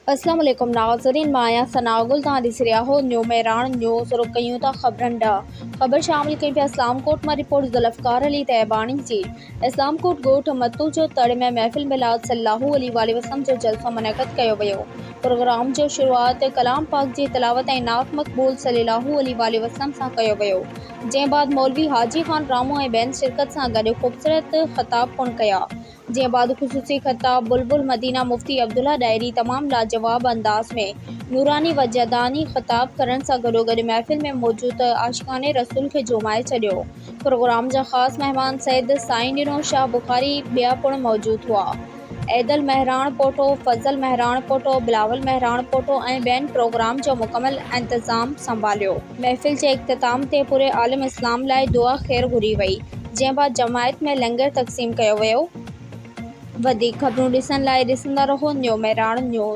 अस्सलाम वालेकुम नाज़रीन, माया सनागुल तां ॾिसी रहिया हो न्यू मेरान न्यूज़। रुक कयूं था ख़बरनि ॾांहुं। ख़बर शामिल कई पिया इस्लामकोट मां रिपोर्ट ज़ुल्फ़कार अली तैयबानी जी। इस्लामकोट ॻोठ मत्तू जो तड़ में महफ़िल मिलाद सल्लल्लाहु अलैहि वसल्लम जो जलसो मुनक़द कयो वियो। प्रोग्राम जो शुरूआत कलाम पाक जी तिलावत ऐं नात मक़बूल सल्लल्लाहु अलैहि वसल्लम सां कयो वियो, जंहिं बाद मौलवी हाजी ख़ान रामू ऐं ॿियनि शिरकत सां गॾु ख़ूबसूरत ख़िताब पिणु कया। जंहिं बाद ख़ुसूसी ख़िताब बुलबुल मदीना मुफ्ती अब्दुल्ला ॾायरी तमामु लाजवाब अंदाज़ में नूरानी व जदानी ख़िताब करण सां गॾोगॾु महफ़िल में मौजूद आशिक़ाने रसूल खे झुमाए छॾियो। प्रोग्राम जा ख़ासि महिमान सैयद साईं शाह बुखारी ॿिया पिणु मौजूद हुआ। ऐदल महराण पोटो, फज़ल महराण पोटो, बिलावल महराण पोटो ऐं ॿियनि प्रोग्राम जो मुकमल इंतज़ाम संभालियो। महफ़िल जे इख़्तिताम ते पूरे आलम इस्लाम लाइ दुआ ख़ैर घुरी वई, जंहिं बाद जमायत में लंगर तक़सीम कयो वियो। वधीक ख़बरूं ॾिसण लाइ ॾिसंदा रहो न्यू मेरान न्यूज़।